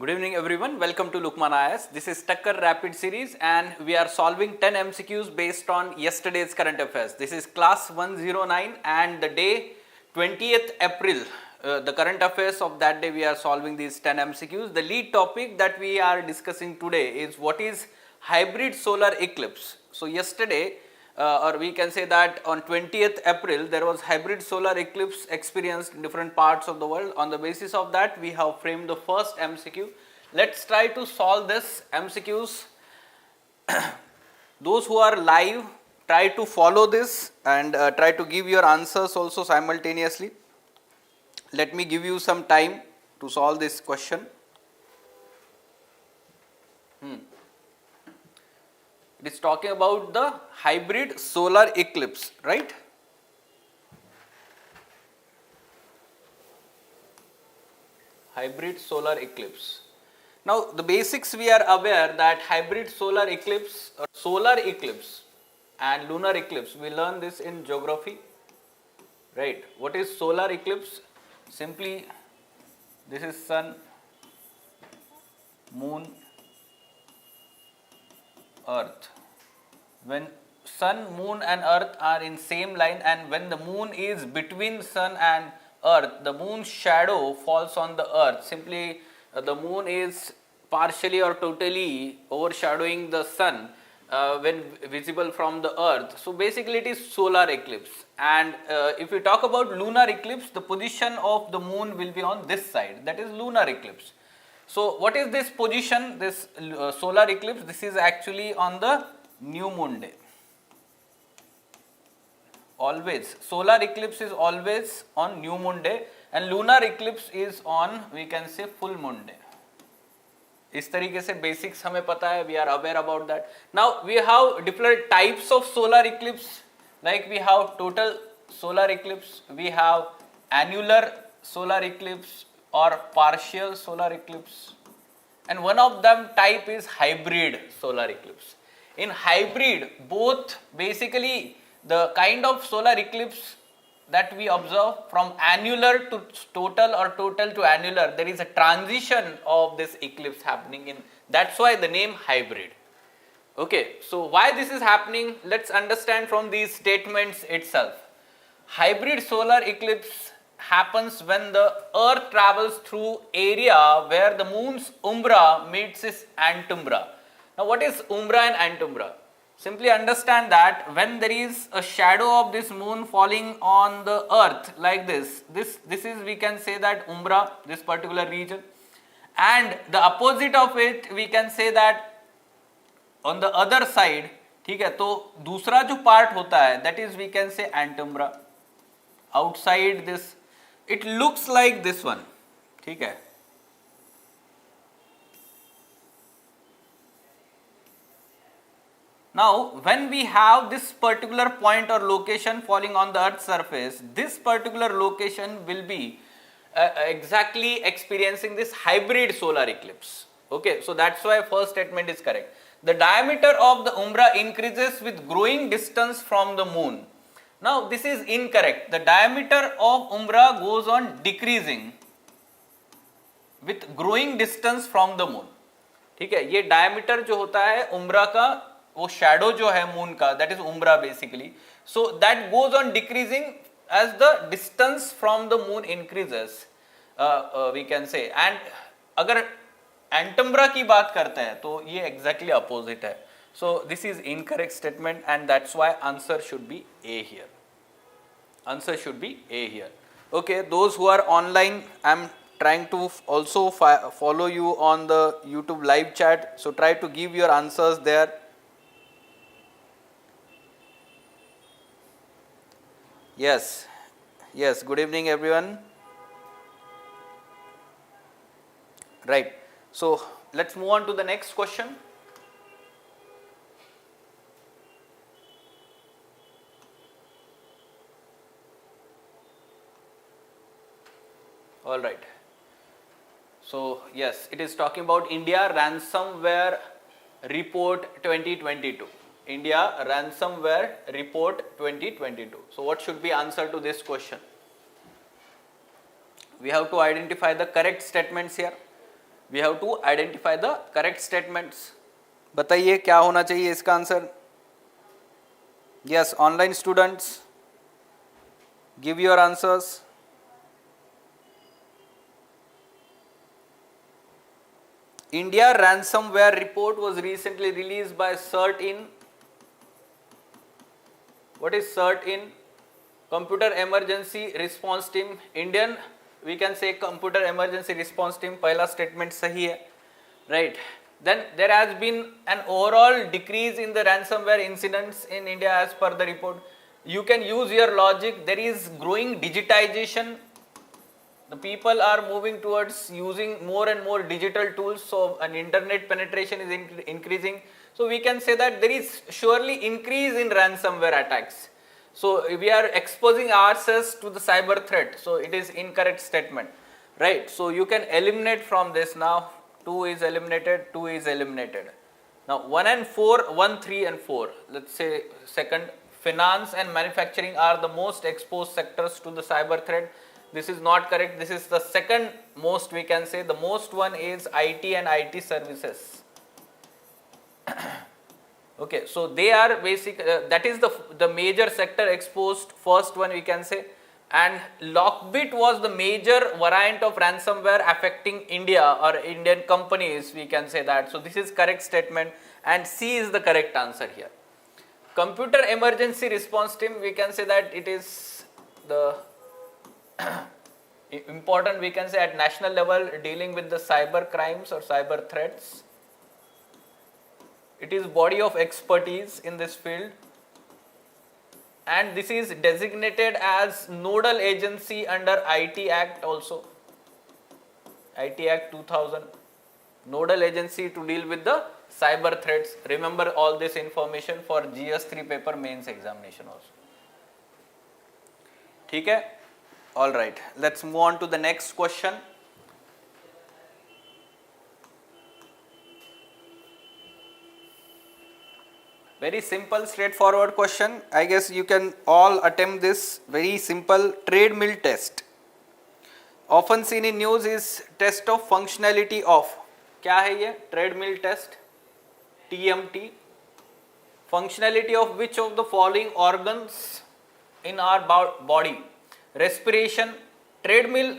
Good evening everyone, welcome to Lukmaan IAS. This is Takkar Rapid Series and we are solving 10 MCQs based on yesterday's current affairs. This is Class 109 and the day 20th April, the current affairs of that day we are solving these 10 MCQs. The lead topic that we are discussing today is what is hybrid solar eclipse. So yesterday or we can say that on 20th April there was hybrid solar eclipse experienced in different parts of the world. On the basis of that we have framed the first MCQ. Let's try to solve this MCQs. Those who are live, try to follow this and try to give your answers also simultaneously. Let me give you some time to solve this question. It is talking about the hybrid solar eclipse, right? Hybrid solar eclipse. Now, the basics we are aware that hybrid solar eclipse and lunar eclipse, we learn this in geography, right? What is solar eclipse? Simply, this is sun, moon, earth. When sun, moon and earth are in same line and when the moon is between sun and earth, the moon's shadow falls on the earth. Simply the moon is partially or totally overshadowing the sun when visible from the earth. So basically it is solar eclipse. And if we talk about lunar eclipse, the position of the moon will be on this side, that is lunar eclipse. So what is this position, this solar eclipse? This is actually on the new moon day. Always, solar eclipse is always on new moon day and lunar eclipse is on, we can say, full moon day. इस तरीके से basics हमें पता है, we are aware about that. Now we have different types of solar eclipse, like we have total solar eclipse, we have annular solar eclipse or partial solar eclipse, and one of them type is hybrid solar eclipse. In hybrid, both basically the kind of solar eclipse that we observe from annular to total or total to annular, there is a transition of this eclipse happening in, that's why the name hybrid. Okay, so why this is happening, let's understand from these statements itself. Hybrid solar eclipse happens when the earth travels through area where the moon's umbra meets its antumbra. Now what is umbra and antumbra? Simply understand that when there is a shadow of this moon falling on the earth like this is, we can say that umbra, this particular region, and the opposite of it we can say that on the other side, ठीक है, तो दूसरा जो part होता है, that is we can say antumbra. Outside this, it looks like this one, ठीक है. Now, when we have this particular point or location falling on the earth's surface, this particular location will be exactly experiencing this hybrid solar eclipse. Okay, so that's why first statement is correct. The diameter of the umbra increases with growing distance from the moon. Now, this is incorrect. The diameter of umbra goes on decreasing with growing distance from the moon. ठीक है, ये diameter जो होता है umbra का, वो shadow जो है moon का, that is umbra basically. So that goes on decreasing as the distance from the moon increases, we can say. And अगर antumbra की बात करते हैं तो ये exactly opposite है. So this is incorrect statement and that's why answer should be A here. Answer should be A here. Okay, those who are online, I am trying to also follow you on the YouTube live chat. So try to give your answers there. Yes, yes, good evening everyone. Right, so let's move on to the next question. All right. So yes, it is talking about India Ransomware Report 2022. India Ransomware Report 2022. So what should be answer to this question? We have to identify the correct statements here. We have to identify the correct statements. बताइए क्या होना चाहिए इसका answer? Yes, online students, give your answers. India ransomware report was recently released by CERT in. What is CERT in? Computer Emergency Response Team. Indian, we can say Computer Emergency Response Team. पहला statement सही है, right? Then there has been an overall decrease in the ransomware incidents in India as per the report. You can use your logic. There is growing digitization. The people are moving towards using more and more digital tools, so an internet penetration is increasing. So we can say that there is surely increase in ransomware attacks. So we are exposing ourselves to the cyber threat. So it is incorrect statement, right? So you can eliminate from this now. 2 is eliminated, 2 is eliminated. Now 1 and 4, 1, 3 and 4. Let's say second, finance and manufacturing are the most exposed sectors to the cyber threat. This is not correct. This is the second most, we can say. The most one is IT and IT services. Okay, so they are basic, that is the major sector exposed, first one we can say. And Lockbit was the major variant of ransomware affecting India or Indian companies, we can say that. So this is correct statement and C is the correct answer here. Computer Emergency Response Team, we can say that it is the important, we can say, at national level dealing with the cyber crimes or cyber threats. It is body of expertise in this field, and this is designated as nodal agency under IT Act also. IT Act 2000, nodal agency to deal with the cyber threats. Remember all this information for GS3 paper mains examination also. ठीक है? All right, let's move on to the next question. Very simple, straightforward question. I guess you can all attempt this. Very simple treadmill test. Often seen in news is test of functionality of. क्या है ये? Treadmill test. TMT. Functionality of which of the following organs in our body? Respiration. Treadmill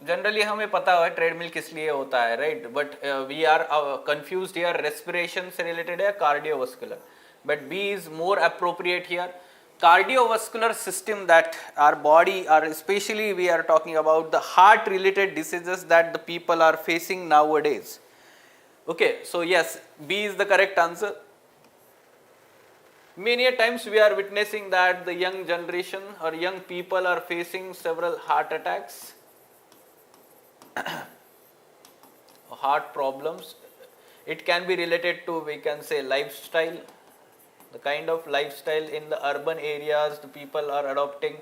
generally हमें पता है treadmill किस लिए होता है, right? But we are confused here. Respiration से रिलेटेड है cardiovascular, but B is more appropriate here. Cardiovascular system, that our body, or especially we are talking about the heart related diseases that the people are facing nowadays. Okay, so yes, B is the correct answer. Many a times we are witnessing that the young generation or young people are facing several heart attacks, heart problems. It can be related to, we can say, lifestyle. The kind of lifestyle in the urban areas the people are adopting.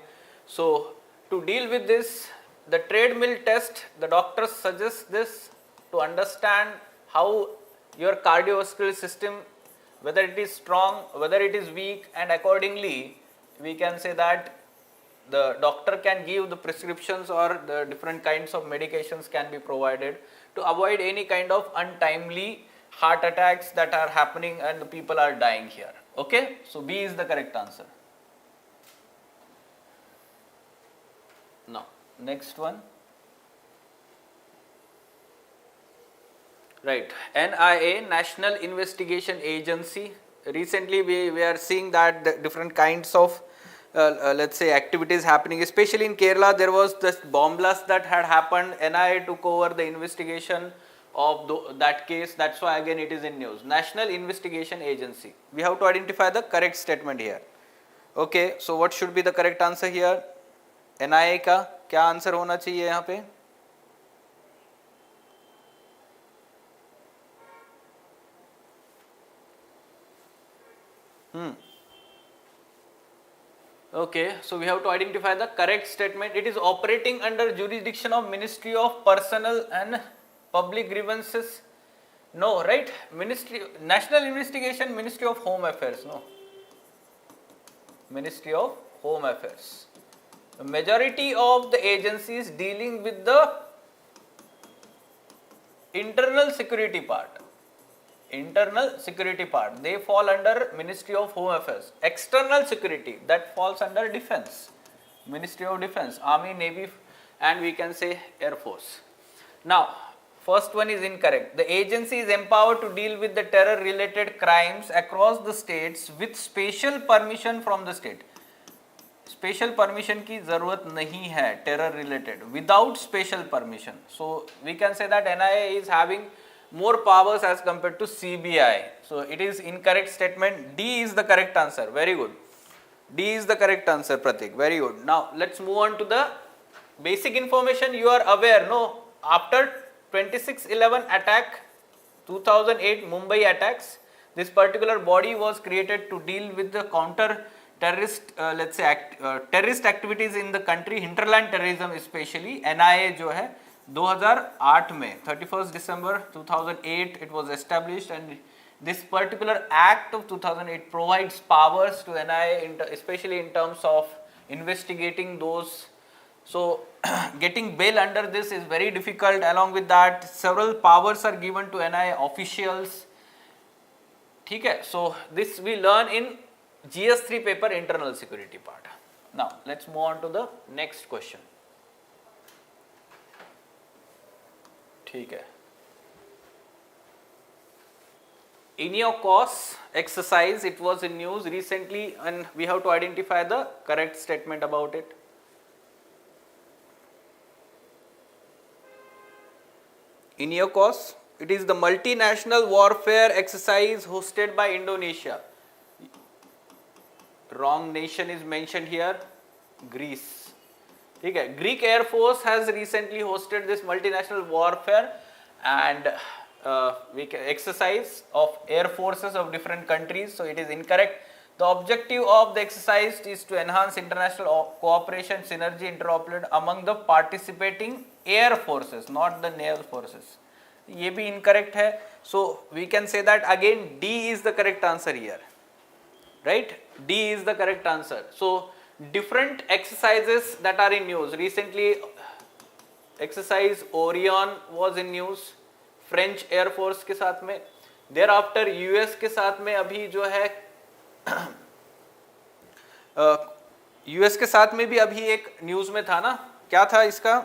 So to deal with this, the treadmill test, the doctors suggest this to understand how your cardiovascular system, whether it is strong, whether it is weak, and accordingly we can say that the doctor can give the prescriptions or the different kinds of medications can be provided to avoid any kind of untimely heart attacks that are happening and the people are dying here. Okay, so B is the correct answer. Now, next one. Right, NIA, National Investigation Agency. Recently, we are seeing that the different kinds of let's say activities happening, especially in Kerala. There was this bomb blast that had happened. NIA took over the investigation of that case. That's why again it is in news. National Investigation Agency. We have to identify the correct statement here. Okay, so what should be the correct answer here? NIA का क्या answer होना चाहिए यहाँ पे? Okay, so we have to identify the correct statement. It is operating under jurisdiction of Ministry of Personnel and Public Grievances. No, right? Ministry, National Investigation, Ministry of Home Affairs. No. Ministry of Home Affairs. The majority of the agencies dealing with the internal security part, they fall under Ministry of Home Affairs. External security, that falls under Defense, Ministry of Defense, Army, Navy, and we can say Air Force. Now, first one is incorrect. The agency is empowered to deal with the terror related crimes across the states with special permission from the state. Special permission की जरूरत नहीं है terror related, without special permission. So we can say that NIA is having more powers as compared to CBI. So it is incorrect statement. D is the correct answer. Very good. D is the correct answer, Pratik. Very good. Now let's move on to the basic information. You are aware, no? After 26/11 attack, 2008 Mumbai attacks, this particular body was created to deal with the counter terrorist, let's say terrorist activities in the country, hinterland terrorism especially. NIA जो है 2008 में 31st December 2008 it was established, and this particular act of 2008 provides powers to NIA especially in terms of investigating those. So getting bail under this is very difficult. Along with that, several powers are given to NIA officials. ठीक है, so this we learn in GS3 paper, internal security part. Now let's move on to the next question. ठीक है. In your course exercise, it was in news recently, and we have to identify the correct statement about it. In your course, it is the multinational warfare exercise hosted by Indonesia. Wrong nation is mentioned here, Greece. ठीक है, Greek Air Force has recently hosted this multinational warfare and exercise of air forces of different countries. So it is incorrect. The objective of the exercise is to enhance international cooperation, synergy, interoperability among the participating air forces, not the naval forces. ये भी incorrect है. So we can say that again D is the correct answer here. Right? D is the correct answer. So different exercises that are in news recently, exercise Orion was in news, French Air Force के साथ में. Thereafter US के साथ में अभी जो है US के साथ में भी अभी एक न्यूज में था ना, क्या था इसका?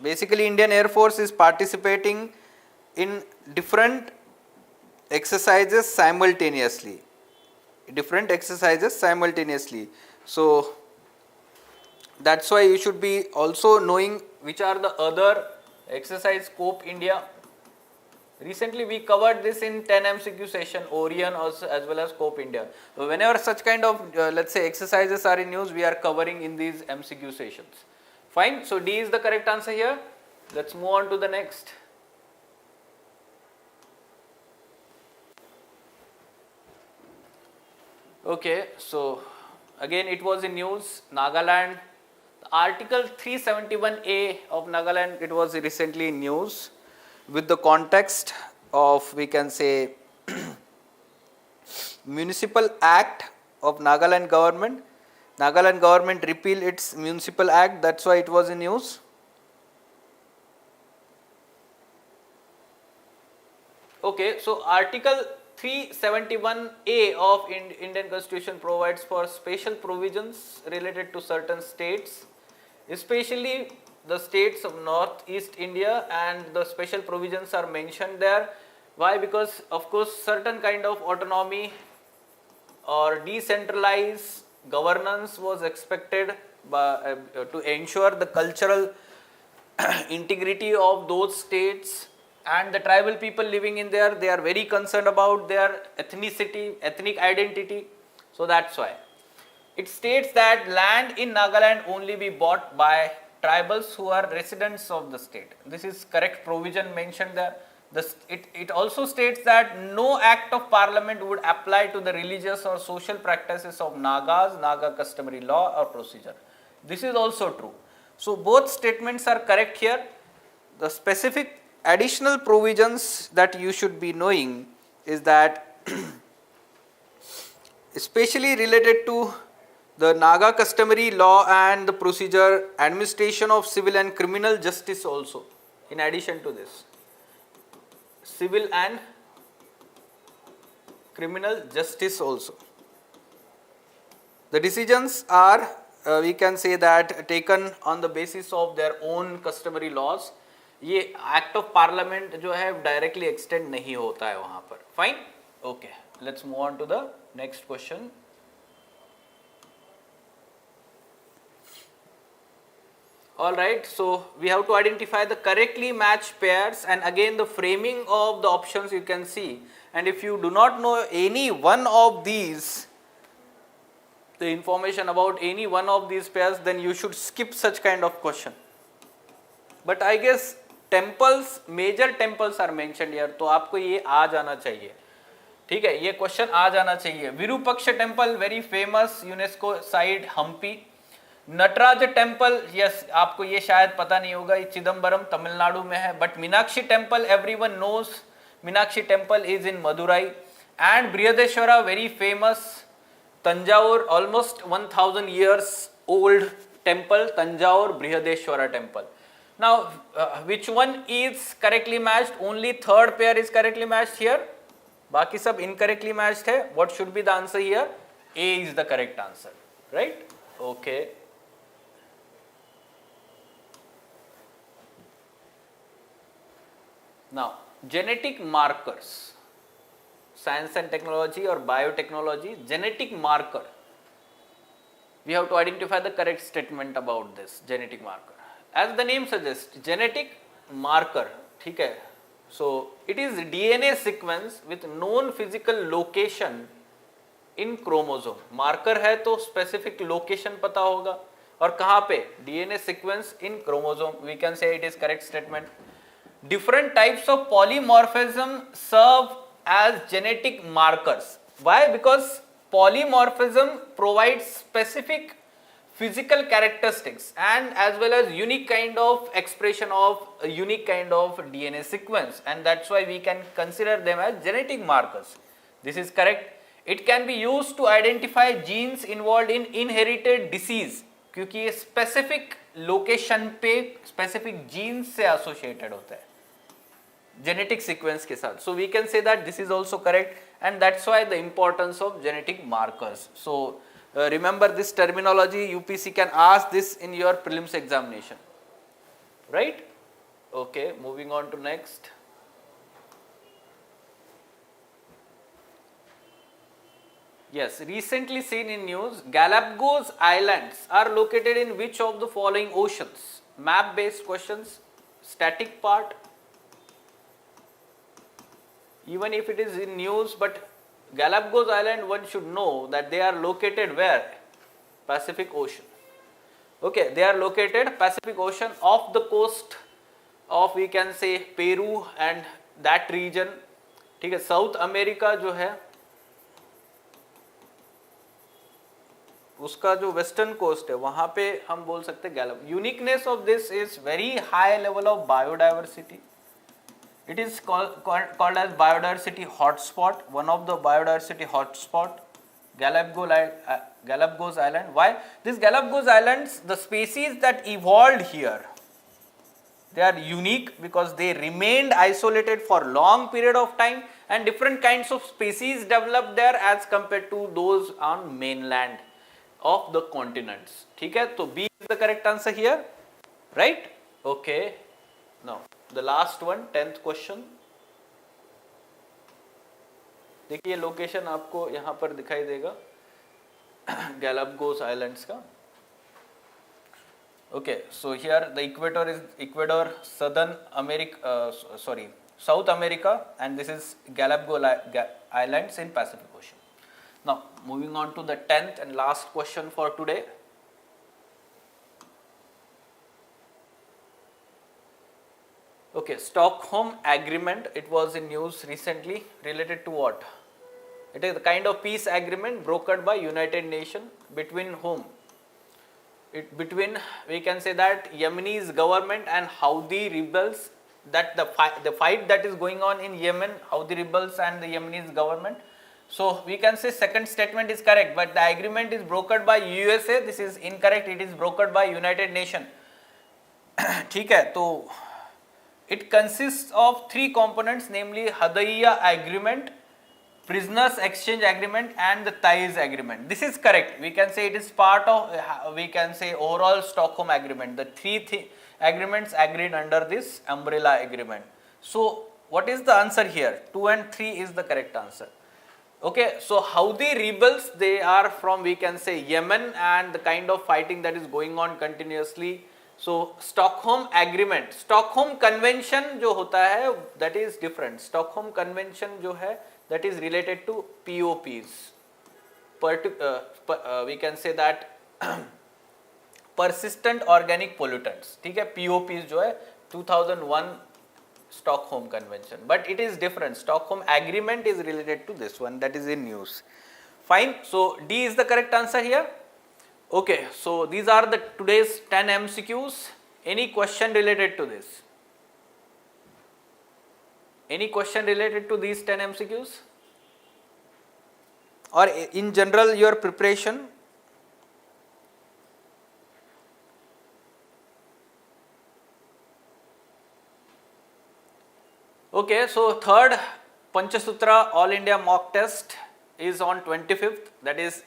Basically Indian Air Force is participating in different exercises simultaneously. So that's why you should be also knowing which are the other exercise scope India. Recently we covered this in 10 MCQ session, Orion also, as well as Scope India. So whenever such kind of let's say exercises are in news, we are covering in these MCQ sessions. Fine. So D is the correct answer here. Let's move on to the next. Okay, so again it was in news, Nagaland, Article 371A of Nagaland, it was recently in news with the context of, we can say, Municipal Act of Nagaland government. Nagaland government repealed its Municipal Act, that's why it was in news. Okay, so Article 371A of Indian Constitution provides for special provisions related to certain states, especially the states of Northeast India, and the special provisions are mentioned there. Why? Because of course certain kind of autonomy or decentralized governance was expected by, to ensure the cultural integrity of those states. And the tribal people living in there, they are very concerned about their ethnicity, ethnic identity. So that's why. It states that land in Nagaland only be bought by tribals who are residents of the state. This is correct provision mentioned there. It also states that no act of parliament would apply to the religious or social practices of Nagas, Naga customary law or procedure. This is also true. So both statements are correct here. The specific additional provisions that you should be knowing is that especially related to the Naga customary law and the procedure, administration of civil and criminal justice also. in addition to this, civil and criminal justice also. The decisions are we can say that taken on the basis of their own customary laws. ये act of parliament जो है directly extend नहीं होता है वहां पर. Fine, okay, let's move on to the next question. All right, so we have to identify the correctly matched pairs, and again the framing of the options you can see, and if you do not know any one of these, the information about any one of these pairs, then you should skip such kind of question. But I guess temples, major temples are mentioned here, तो आपको ये आ जाना चाहिए. ठीक है, ये question आ जाना चाहिए. Virupaksha temple very famous, UNESCO site Hampi. Nataraja temple, yes, आपको ये शायद पता नहीं होगा, ये चिदम्बरम तमिलनाडु में है. But Meenakshi temple everyone knows, Meenakshi temple is in Madurai. And Brihadeeswara very famous, Thanjavur almost 1000 years old temple, Thanjavur Brihadeeswara temple. Now which one is correctly matched? Only third pair is correctly matched here, बाकी सब incorrectly matched है. What should be the answer here? A is the correct answer, right? Okay. Now genetic markers, science and technology or biotechnology, genetic marker, we have to identify the correct statement about this genetic marker. As the name suggests, genetic marker, ठीक है. So it is DNA sequence with known physical location in chromosome. Marker है तो specific location पता होगा, और कहाँ पे? DNA sequence in chromosome. We can say it is correct statement. Different types of polymorphism serve as genetic markers. Why? Because polymorphism provides specific physical characteristics and as well as unique kind of expression of a unique kind of DNA sequence, and that's why we can consider them as genetic markers. This is correct. It can be used to identify genes involved in inherited disease, क्योंकि ये specific location पे specific genes से associated होता है genetic sequence के साथ. So we can say that this is also correct, and that's why the importance of genetic markers. So remember this terminology, UPSC can ask this in your prelims examination, right? Okay, moving on to next. Yes, recently seen in news, Galapagos Islands are located in which of the following oceans? Map based questions, static part, even if it is in news, but Galapagos Island, one should know that they are located where? Pacific Ocean. Okay, they are located Pacific Ocean off the coast of, we can say, Peru and that region. ठीक है, south America जो है उसका जो western coast है वहां पे हम बोल सकते हैं Gallup. Uniqueness of this is very high level of biodiversity. It is called as biodiversity hotspot, one of the biodiversity hotspot, Galapagos Island. Why? These Galapagos Islands, the species that evolved here, they are unique because they remained isolated for long period of time, and different kinds of species developed there as compared to those on mainland of the continents. ठीक है, तो B is the correct answer here, right? Okay. Now the last one, 10th question. देखिए location आपको यहाँ पर दिखाई देगा Galapagos Islands का. Okay, so here the equator is Ecuador, Southern America, South America, and this is Galapagos Islands in Pacific Ocean. Now moving on to the 10th and last question for today. Okay, Stockholm Agreement, it was in news recently, related to what? It is the kind of peace agreement brokered by United Nations between whom? Between, we can say that, Yemenese government and Houthi rebels, that the fight that is going on in Yemen, Houthi rebels and the Yemenese government. So we can say second statement is correct, but the agreement is brokered by USA. This is incorrect, it is brokered by United Nations. ठीक है, तो It consists of three components, namely Hadaiya Agreement, Prisoners Exchange Agreement, and the Thais Agreement. This is correct. We can say it is part of, we can say, overall Stockholm Agreement. The three agreements agreed under this umbrella agreement. So what is the answer here? 2 and 3 is the correct answer. Okay, so Houthi rebels, they are from, we can say, Yemen, and the kind of fighting that is going on continuously. So Stockholm Agreement, Stockholm Convention जो होता है, that is different. Stockholm Convention जो है, that is related to POPs. We can say that persistent organic pollutants. ठीक है, POPs जो है 2001 Stockholm Convention, but it is different. Stockholm Agreement is related to this one, that is in news. Fine. So D is the correct answer here. Okay, so these are the today's 10 MCQs. Any question related to this? Any question related to these 10 MCQs? Or in general your preparation? Okay, so third PANCHSUTRA All India mock test is on 25th, that is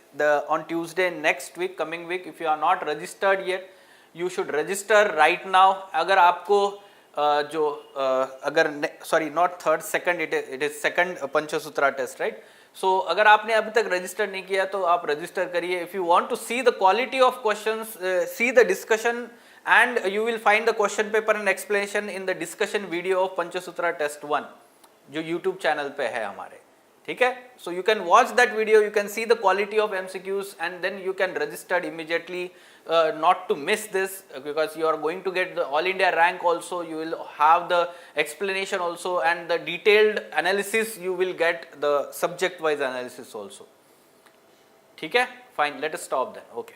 on Tuesday next week, coming week. If you are not registered yet, you should register right now. अगर आपको sorry, not third, second, it is second PANCHSUTRA test, right? So अगर आपने अभी तक register नहीं किया तो आप register करिए. If you want to see the quality of questions, see the discussion, and you will find the question paper and explanation in the discussion video of PANCHSUTRA test 1 जो YouTube channel पे है हमारे. ठीक है, so you can watch that video, you can see the quality of MCQs, and then you can register immediately, not to miss this, because you are going to get the All India rank also, you will have the explanation also, and the detailed analysis, you will get the subject wise analysis also. ठीक है, fine, let us stop then. Okay.